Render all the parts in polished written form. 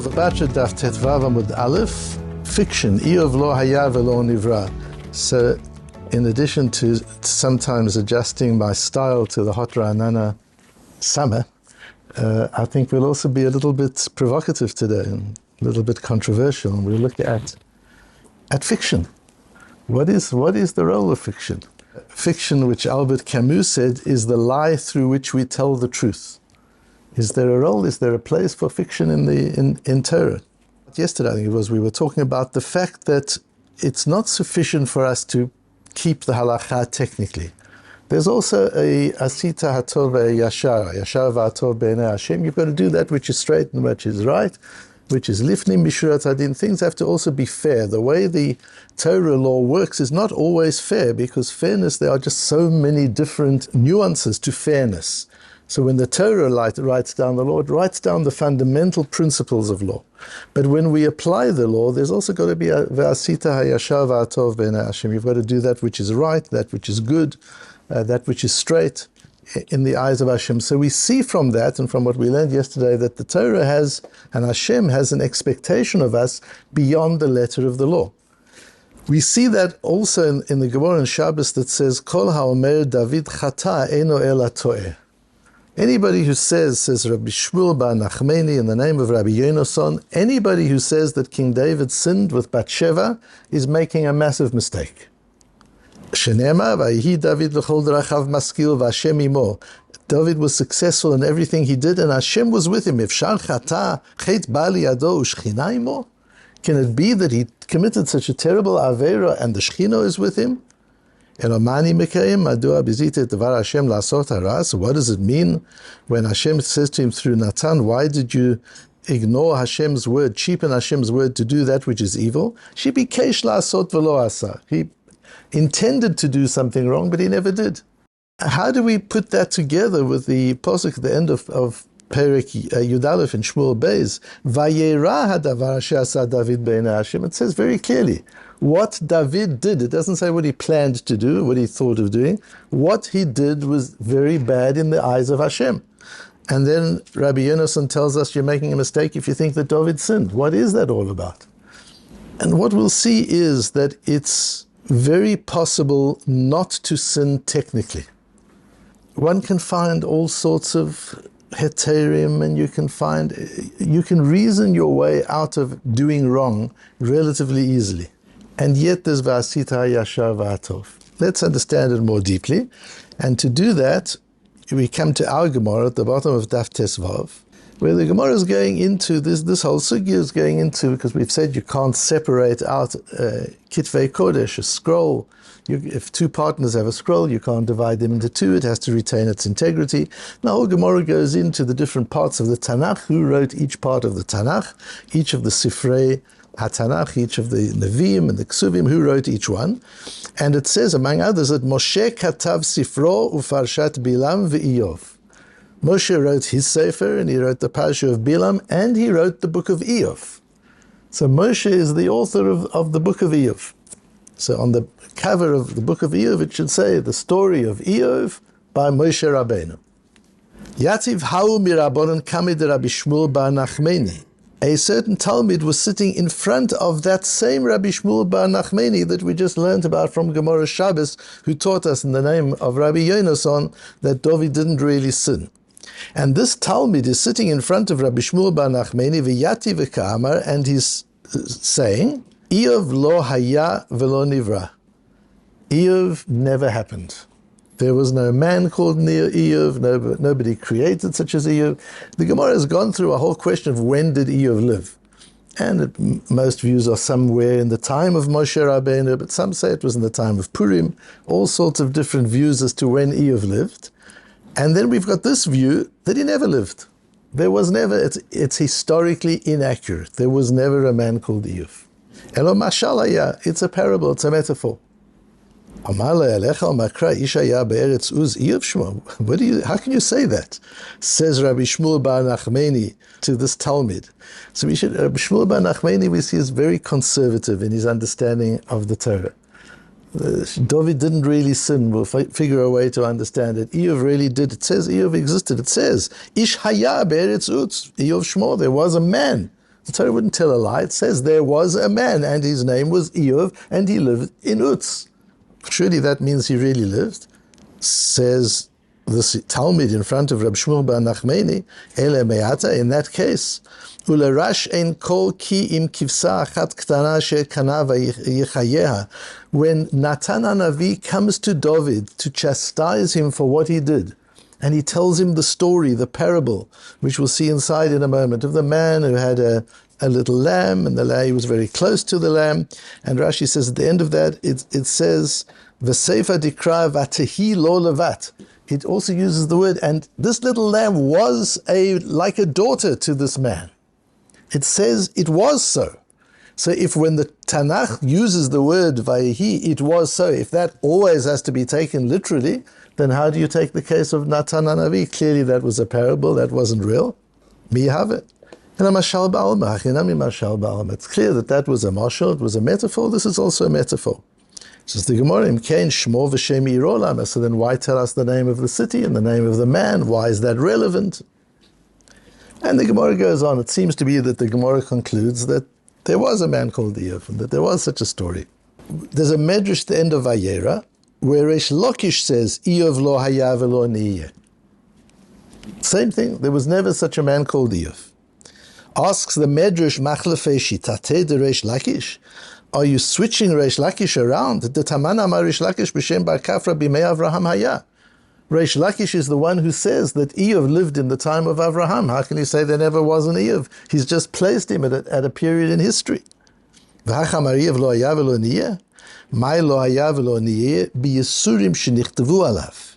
Bava Batra, Daf Amud Aleph, fiction, Eov lo haya velo nivra. So, in addition to sometimes adjusting my style to the hot Ra'anana summer, I think we'll also be a little bit provocative today and a little bit controversial. And we'll look at fiction. What is the role of fiction? Fiction, which Albert Camus said, is the lie through which we tell the truth. Is there a role? Is there a place for fiction in Torah? Yesterday, I think it was, we were talking about the fact that it's not sufficient for us to keep the halakha technically. There's also a asita hatov yashar v'atov b'nei Hashem. You've got to do that which is straight and which is right, which is lifnim mishurat hadin. Things have to also be fair. The way the Torah law works is not always fair, because fairness, there are just so many different nuances to fairness. So when the Torah writes down the law, it writes down the fundamental principles of law. But when we apply the law, there's also got to be a ve'asita hayashar v'atov b'nei Hashem. You've got to do that which is right, that which is good, that which is straight in the eyes of Hashem. So we see from that, and from what we learned yesterday, that the Torah has, and Hashem has, an expectation of us beyond the letter of the law. We see that also in the Gemara in Shabbos that says, Kol ha'omer David chata eno ela to'eh. Anybody who says Rabbi Shmuel bar Nachmani in the name of Rabbi Yonason, anybody who says that King David sinned with Bathsheba is making a massive mistake. Shenema v'yihi David l'chol derachav maskil v'Hashem imo. David was successful in everything he did, and Hashem was with him. Ifshar chata chet bali yado u'shchina imo. Can it be that he committed such a terrible avera and the Shechina is with him? So what does it mean when Hashem says to him through Natan, why did you ignore Hashem's word, cheapen Hashem's word to do that which is evil? He intended to do something wrong, but he never did. How do we put that together with the pasuk at the end of Perek Yud Aleph in Shmuel Beis? Vayera hadavar she'asa David b'nei Hashem. It says very clearly what David did. It doesn't say what he planned to do, what he thought of doing. What he did was very bad in the eyes of Hashem. And then Rabbi Yonason tells us you're making a mistake if you think that David sinned. What is that all about? And what we'll see is that it's very possible not to sin technically. One can find all sorts of heterim, and you can reason your way out of doing wrong relatively easily. And yet there's v'asita yashar v'atov. Let's understand it more deeply. And to do that, we come to our Gemara at the bottom of Daf Tesvav, where the Gemara is going into this whole sugya is going into, because we've said you can't separate out kitvei kodesh, a scroll. If two partners have a scroll, you can't divide them into two. It has to retain its integrity. Now, whole Gemara goes into the different parts of the Tanakh, who wrote each part of the Tanakh, each of the Sifrei HaTanakh, each of the Nevi'im and the Ksuvim, who wrote each one. And it says, among others, that Moshe katav Sifro ufarshat Bilam v'Eov. Moshe wrote his Sefer, and he wrote the Parsha of Bilam, and he wrote the book of Eov. So Moshe is the author of the book of Eov. So on the cover of the book of Eov, it should say, the story of Eov by Moshe Rabbeinu. Yativ ha'u mirabonon kamid Rabbi Shmuel bar Nachmani. A certain Talmud was sitting in front of that same Rabbi Shmuel bar Nachmani that we just learned about from Gemara Shabbos, who taught us in the name of Rabbi Yonason that David didn't really sin. And this Talmud is sitting in front of Rabbi Shmuel bar Nachmani, v'yati v'ka'amar, and he's saying, Eov lo haya velo nivra. Eov never happened. There was no man called Eov, nobody created such as Eov. The Gemara has gone through a whole question of when did Eov live? And most views are somewhere in the time of Moshe Rabbeinu, but some say it was in the time of Purim. All sorts of different views as to when Eov lived. And then we've got this view that he never lived. There was never, it's historically inaccurate. There was never a man called Eov. Elo mashal haya, it's a parable, it's a metaphor. How can you say that? Says Rabbi Shmuel bar Nachmani to this Talmud. So Rabbi Shmuel bar Nachmani, we see, is very conservative in his understanding of the Torah. David didn't really sin. We'll figure a way to understand it. Eov really did. It says Eov existed. It says, Ish haya be'eretz utz, Eov Shmo, there was a man. The Torah wouldn't tell a lie. It says there was a man, and his name was Eov, and he lived in Utz. Surely that means he really lived. Says the Talmud in front of Rabbi Shmuel bar Nachmani, Ele me'ata, in that case, Ularash ein kol ki im kivsa achat ktana she'kana v'yichayeha. When Natan HaNavi comes to David to chastise him for what he did, and he tells him the story, the parable, which we'll see inside in a moment, of the man who had a little lamb, and he was very close to the lamb. And Rashi says at the end of that, it says, V'seifa dikra vatehi lo levat. It also uses the word, and this little lamb was like a daughter to this man. It says it was so. So if when the Tanakh uses the word vayehi, it was so, if that always has to be taken literally, then how do you take the case of Natan HaNavi? Clearly that was a parable, that wasn't real. Mi have it. And a mashal ba'alma, achinami mashal ba'alma. It's clear that that was a mashal, it was a metaphor, this is also a metaphor. Says the Gemara, Im kain shmo v'shem irolam. So then why tell us the name of the city and the name of the man? Why is that relevant? And the Gemara goes on. It seems to be that the Gemara concludes that there was a man called Eov, and that there was such a story. There's a medrash at the end of Vayera, where Reish Lakish says, Eov lo haya v'lo niyeh. Same thing, there was never such a man called Eov. Asks the medrash, Machlefei shitateh de Reish Lakish, are you switching Reish Lakish around? The Taman amar Reish Lakish b'shem bar Kafra b'mei Avraham haya. Reish Lakish is the one who says that Eov lived in the time of Avraham. How can you say there never was an Eov? He's just placed him at a period in history. V'hacham Eov lo haya v'lo niyeh. Mai lo haya v'lo niyeh b'yisurim shenichtavu alav.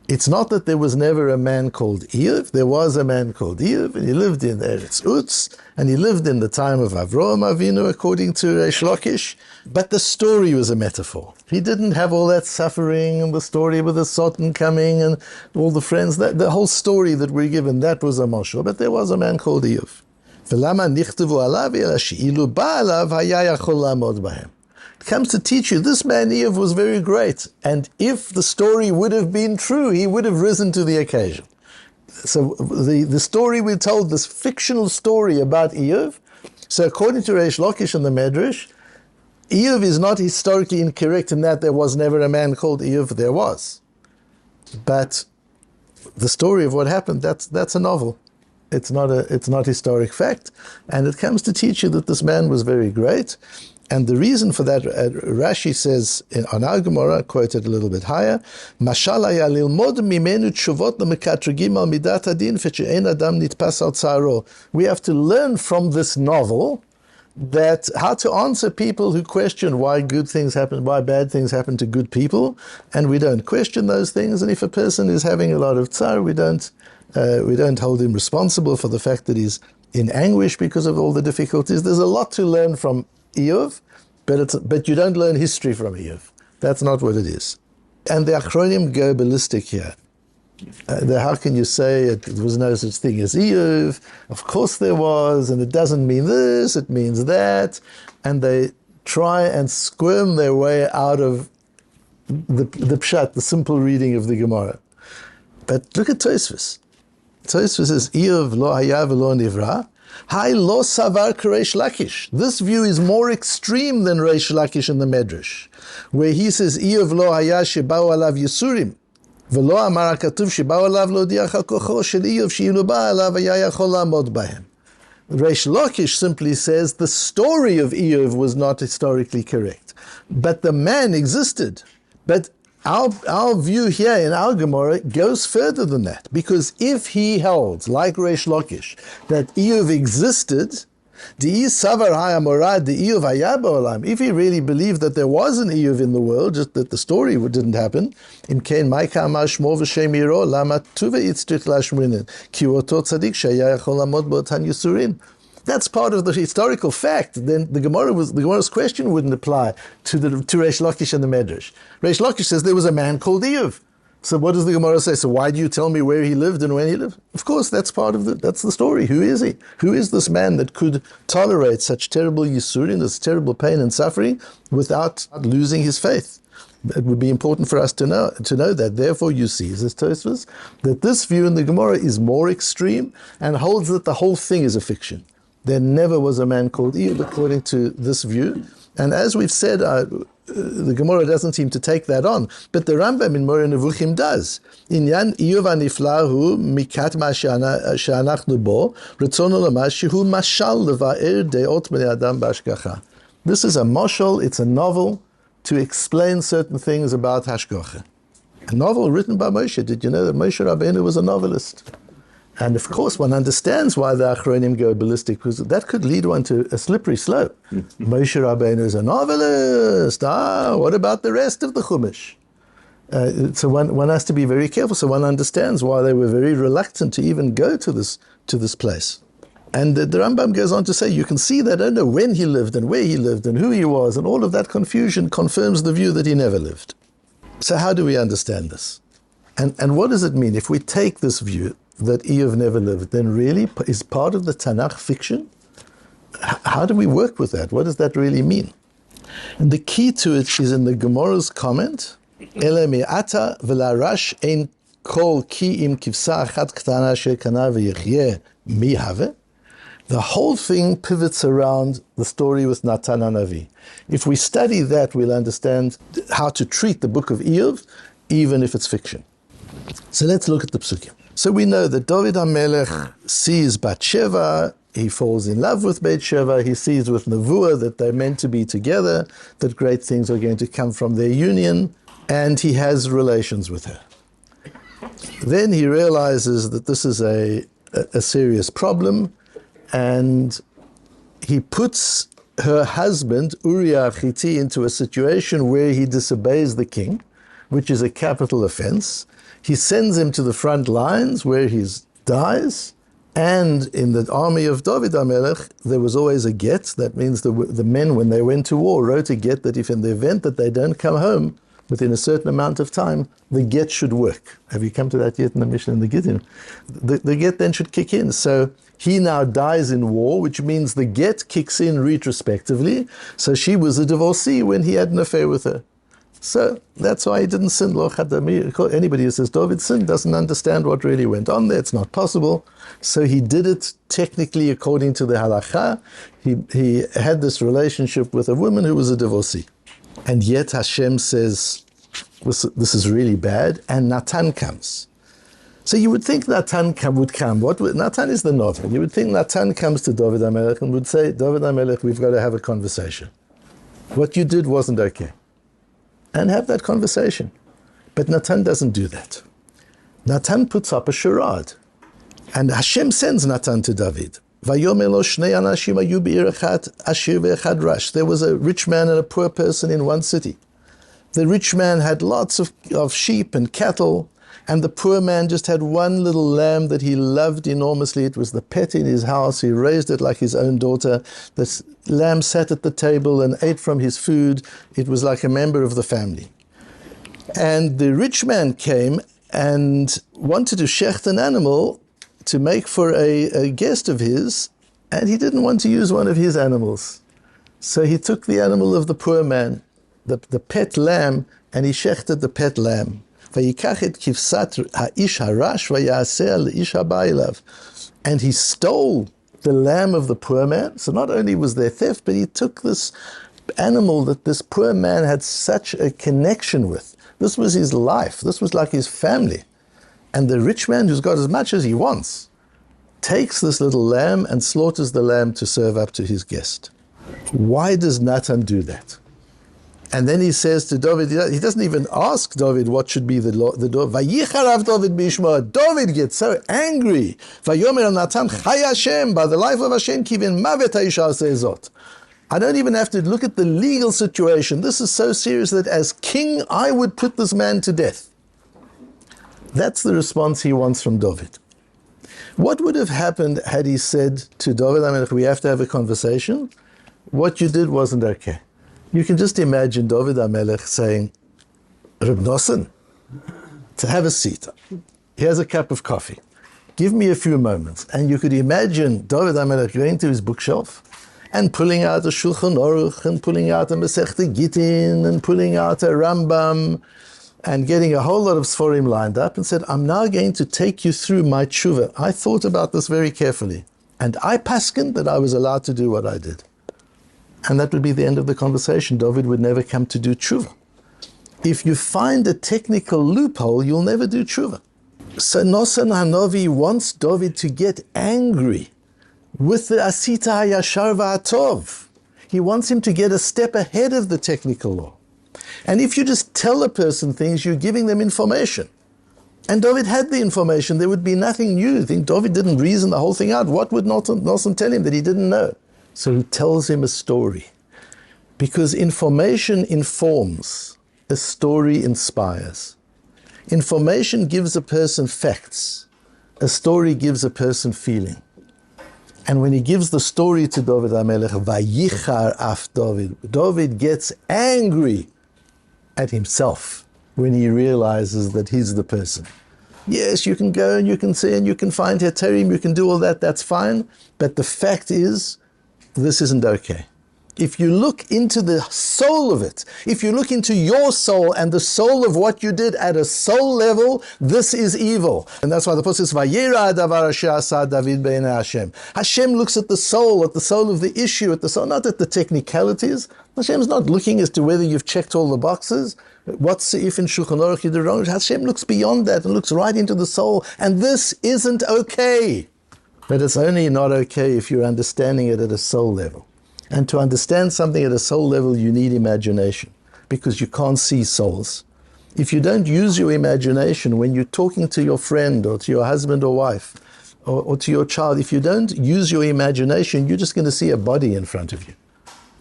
It's not that there was never a man called Eov. There was a man called Eov, and he lived in Eretz Utz, and he lived in the time of Avraham Avinu, according to Reish Lakish. But the story was a metaphor. He didn't have all that suffering, and the story with the Sultan coming, and all the friends. The whole story that we're given, that was a mashal. But there was a man called Eov. V'lama nichtavu alav ela she'ilu ba'alav haya yachol la'amod bahem. Comes to teach you, this man Eov was very great, and if the story would have been true, he would have risen to the occasion. So the story we told, this fictional story about Eov, so according to Reish Lakish and the Medrash, Eov is not historically incorrect in that there was never a man called Eov. There was. But the story of what happened, that's a novel. It's not historic fact, and it comes to teach you that this man was very great. And the reason for that, Rashi says on our Gemara, quoted a little bit higher, "Mashal haya lilmod mimenu tshuvot lemekatrigim al midat hadin fe'she'en adam nitpas al tzaro." We have to learn from this novel that how to answer people who question why good things happen, why bad things happen to good people, and we don't question those things. And if a person is having a lot of tsar, we don't hold him responsible for the fact that he's in anguish because of all the difficulties. There's a lot to learn from Eov, but you don't learn history from Eov. That's not what it is. And the Achronim go ballistic here. How can you say there was no such thing as Eov? Of course there was, and it doesn't mean this, it means that. And they try and squirm their way out of the pshat, the simple reading of the Gemara. But look at Tosfos. Tosfos says, Eov lo haya v'lo nivra. Hai lo savar k'Reish Lakish. This view is more extreme than Reish Lakish in the Medrash, where he says, Eov lo haya sheba'u alav yisurim, v'lo amar ha'katuv sheba'u alav lo diach ha'kocho shel Eov she'ilu ba'a alav haya yachol la'amod bahem. Reish Lakish simply says the story of Eov was not historically correct, but the man existed. But our view here in our Gemara goes further than that, because if he holds, like Reish Lakish, that Eov existed, if he really believed that there was an Eov in the world, just that the story didn't happen, that's part of the historical fact. Then the Gemara's question wouldn't apply to Reish Lakish and the Medrash. Reish Lakish says there was a man called Eov. So what does the Gemara say? So why do you tell me where he lived and when he lived? Of course, that's the story. Who is he? Who is this man that could tolerate such terrible yisurin, this terrible pain and suffering, without losing his faith? It would be important for us to know that. Therefore, you see, says Tosfos, that this view in the Gemara is more extreme and holds that the whole thing is a fiction. There never was a man called Eiyub according to this view. And as we've said, the Gemara doesn't seem to take that on, but the Rambam in Moreh Nevuchim does. Inyan Eiyub haniflahu mikat ma she'anachnu bo retzonu lomar shehu mashal leva'er deot bnei adam b'hashgacha. This is a mashal, it's a novel to explain certain things about hashgacha. A novel written by Moshe. Did you know that Moshe Rabbeinu was a novelist? And of course, one understands why the Achronim go ballistic, because that could lead one to a slippery slope. Moshe Rabbeinu is a novelist. What about the rest of the Chumash? So one has to be very careful. So one understands why they were very reluctant to even go to this place. And the Rambam goes on to say, you can see that I don't know when he lived and where he lived and who he was, and all of that confusion confirms the view that he never lived. So how do we understand this? And what does it mean? If we take this view that Eiyub never lived, then really is part of the Tanakh fiction? How do we work with that? What does that really mean? And the key to it is in the Gemara's comment, Ele me'ata v'larash ein kol ki im kivsa achat ktana she'kana v'yechyeh mi have. The whole thing pivots around the story with Natan HaNavi. If we study that, we'll understand how to treat the book of Eiyub, even if it's fiction. So let's look at the psukim. So we know that David HaMelech sees Bathsheba, he falls in love with Bathsheba, he sees with Nevuah that they're meant to be together, that great things are going to come from their union, and he has relations with her. Then he realizes that this is a serious problem, and he puts her husband, Uriah Hitti, into a situation where he disobeys the king, which is a capital offense. He sends him to the front lines where he dies, and in the army of David HaMelech, there was always a get. That means the men, when they went to war, wrote a get that if in the event that they don't come home within a certain amount of time, the get should work. Have you come to that yet in the Mishnah and the Gittin? The get then should kick in. So he now dies in war, which means the get kicks in retrospectively. So she was a divorcee when he had an affair with her. So that's why he didn't sin. Anybody who says David sinned doesn't understand what really went on there. It's not possible. So he did it technically according to the halacha. He had this relationship with a woman who was a divorcee. And yet Hashem says, this is really bad, and Natan comes. So you would think Natan would come. Natan is the novel. You would think Natan comes to David HaMelech and would say, David HaMelech, we've got to have a conversation. What you did wasn't okay. And have that conversation. But Natan doesn't do that. Natan puts up a charade. And Hashem sends Natan to David. There was a rich man and a poor person in one city. The rich man had lots of sheep and cattle, and the poor man just had one little lamb that he loved enormously. It was the pet in his house. He raised it like his own daughter. This lamb sat at the table and ate from his food. It was like a member of the family. And the rich man came and wanted to shecht an animal to make for a guest of his, and he didn't want to use one of his animals. So he took the animal of the poor man, the pet lamb, and he shechted the pet lamb. And he stole the lamb of the poor man. So not only was there theft, but he took this animal that this poor man had such a connection with. This was his life. This was like his family. And the rich man, who's got as much as he wants, takes this little lamb and slaughters the lamb to serve up to his guest. Why does Natan do that? And then he says to David, he doesn't even ask David what should be the Vayicharav David b'ishma. David gets so angry. Vayomer Natan Chai Hashem, by the life of Hashem, kivin mavet ha'isha seizot. I don't even have to look at the legal situation. This is so serious that as king, I would put this man to death. That's the response he wants from David. What would have happened had he said to David, we have to have a conversation? What you did wasn't okay. You can just imagine David HaMelech saying, Reb Nosson, to have a seat. Here's a cup of coffee. Give me a few moments. And you could imagine David HaMelech going to his bookshelf and pulling out a Shulchan Aruch and pulling out a Masechta Gittin and pulling out a Rambam and getting a whole lot of Sforim lined up and said, I'm now going to take you through my tshuva. I thought about this very carefully. And I paskened that I was allowed to do what I did. And that would be the end of the conversation. David would never come to do tshuva. If you find a technical loophole, you'll never do tshuva. So Nosan Hanovi wants David to get angry with the Asita HaYashar VaHaTov. He wants him to get a step ahead of the technical law. And if you just tell a person things, you're giving them information. And David had the information. There would be nothing new. I think David didn't reason the whole thing out. What would Nosan tell him that he didn't know? So he tells him a story. Because information informs, a story inspires. Information gives a person facts. A story gives a person feeling. And when he gives the story to David HaMelech, Vayichar af David, David gets angry at himself when he realizes that he's the person. Yes, you can go and you can see and you can find heterim, you can do all that, that's fine. But the fact is, this isn't okay. If you look into the soul of it, if you look into your soul and the soul of what you did at a soul level, this is evil. And that's why the Pasuk says, Vayera hadavar asher asa David b'nei Hashem. Hashem looks at the soul of the issue, at the soul, not at the technicalities. Hashem's not looking as to whether you've checked all the boxes. What's if in Shulchan Aruch you did wrong? Hashem looks beyond that and looks right into the soul. And this isn't okay. But it's only not okay if you're understanding it at a soul level. And to understand something at a soul level, you need imagination, because you can't see souls. If you don't use your imagination when you're talking to your friend or to your husband or wife or to your child, if you don't use your imagination, you're just going to see a body in front of you.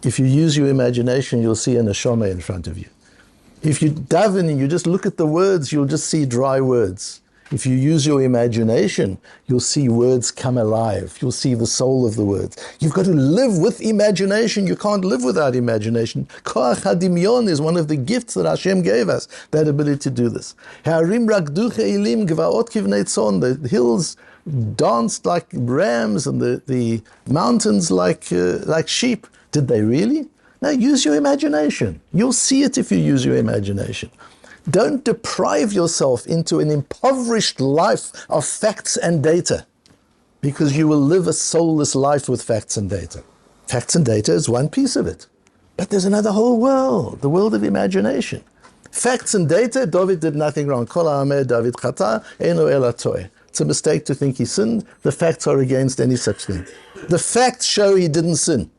If you use your imagination, you'll see a neshama in front of you. If you daven and you just look at the words, you'll just see dry words. If you use your imagination, you'll see words come alive. You'll see the soul of the words. You've got to live with imagination. You can't live without imagination. Koach hadimyon is one of the gifts that Hashem gave us, that ability to do this. The hills danced like rams and the mountains like sheep. Did they really? No, use your imagination. You'll see it if you use your imagination. Don't deprive yourself into an impoverished life of facts and data, because you will live a soulless life with facts and data. Facts and data is one piece of it. But there's another whole world, the world of imagination. Facts and data, David did nothing wrong. Kol ha'amer David chata, eino ela toeh. It's a mistake to think he sinned. The facts are against any such thing. The facts show he didn't sin.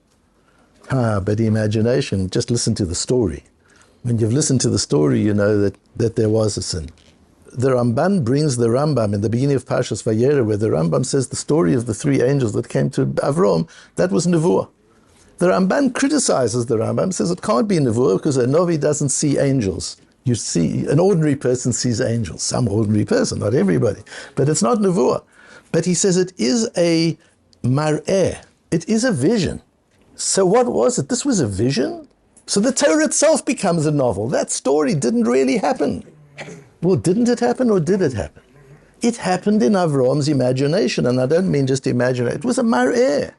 But the imagination, just listen to the story. When you've listened to the story, you know that there was a sin. The Ramban brings the Rambam in the beginning of Parshas Vayera, where the Rambam says the story of the three angels that came to Avram, that was Nevuah. The Ramban criticizes the Rambam, says it can't be Nevuah because a Novi doesn't see angels. You see, an ordinary person sees angels, some ordinary person, not everybody. But it's not Nevuah. But he says it is a mar'eh, it is a vision. So what was it? This was a vision? So the Torah itself becomes a novel. That story didn't really happen. Well, didn't it happen or did it happen? It happened in Avram's imagination, and I don't mean just imagination. It was a mar'eh.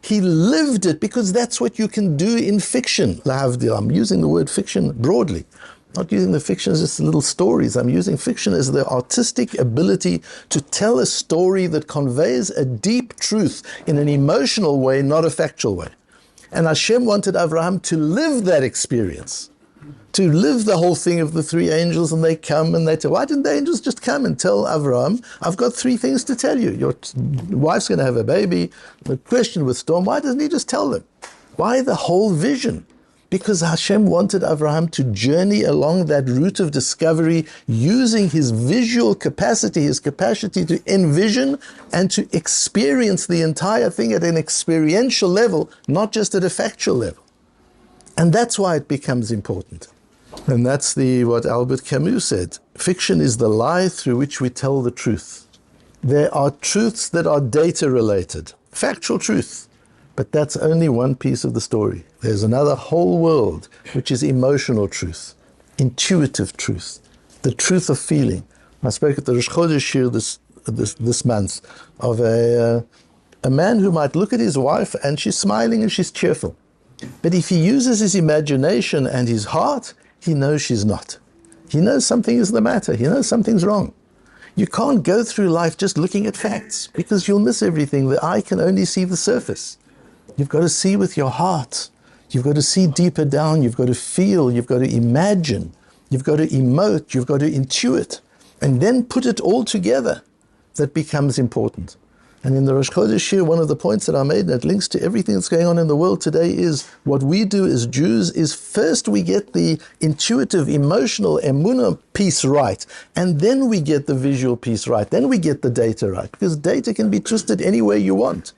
He lived it, because that's what you can do in fiction. Lahavdil. I'm using the word fiction broadly. Not using the fiction as just little stories. I'm using fiction as the artistic ability to tell a story that conveys a deep truth in an emotional way, not a factual way. And Hashem wanted Avraham to live that experience, to live the whole thing of the three angels, and they come and they tell. Why didn't the angels just come and tell Avraham, I've got three things to tell you. Your wife's going to have a baby, the question with storm. Why doesn't he just tell them? Why the whole vision? Because Hashem wanted Avraham to journey along that route of discovery using his visual capacity, his capacity to envision and to experience the entire thing at an experiential level, not just at a factual level. And that's why it becomes important. And that's what Albert Camus said. Fiction is the lie through which we tell the truth. There are truths that are data related, factual truth. But that's only one piece of the story. There's another whole world, which is emotional truth, intuitive truth, the truth of feeling. I spoke at the Rosh Chodesh Shir this month of a man who might look at his wife and she's smiling and she's cheerful. But if he uses his imagination and his heart, he knows she's not. He knows something is the matter. He knows something's wrong. You can't go through life just looking at facts, because you'll miss everything. The eye can only see the surface. You've got to see with your heart. You've got to see deeper down. You've got to feel. You've got to imagine. You've got to emote. You've got to intuit. And then put it all together. That becomes important. And in the Rosh Chodesh Shir, one of the points that I made, and it links to everything that's going on in the world today, is what we do as Jews is first we get the intuitive, emotional, emunah piece right, and then we get the visual piece right, then we get the data right, because data can be twisted any way you want.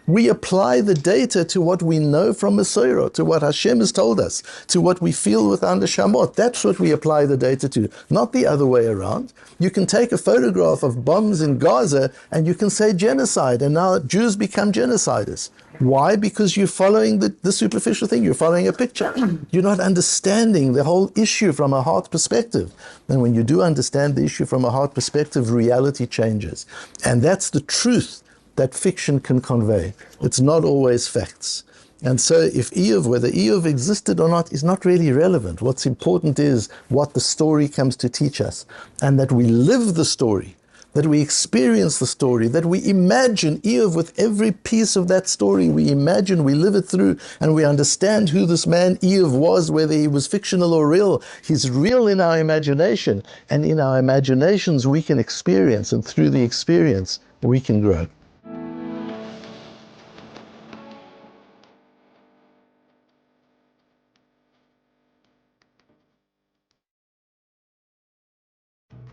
We apply the data to what we know from Masorah, to what Hashem has told us, to what we feel with our neshamot. That's what we apply the data to, not the other way around. You can take a photograph of bombs in Gaza and you can say genocide, and now Jews become genociders. Why? Because you're following the superficial thing. You're following a picture. You're not understanding the whole issue from a heart perspective. And when you do understand the issue from a heart perspective, reality changes. And that's the truth that fiction can convey. It's not always facts. And so if Eiov, whether Eiov existed or not, is not really relevant. What's important is what the story comes to teach us, and that we live the story, that we experience the story, that we imagine Eiov with every piece of that story. We imagine, we live it through, and we understand who this man Eiov was, whether he was fictional or real. He's real in our imagination, and in our imaginations we can experience, and through the experience we can grow.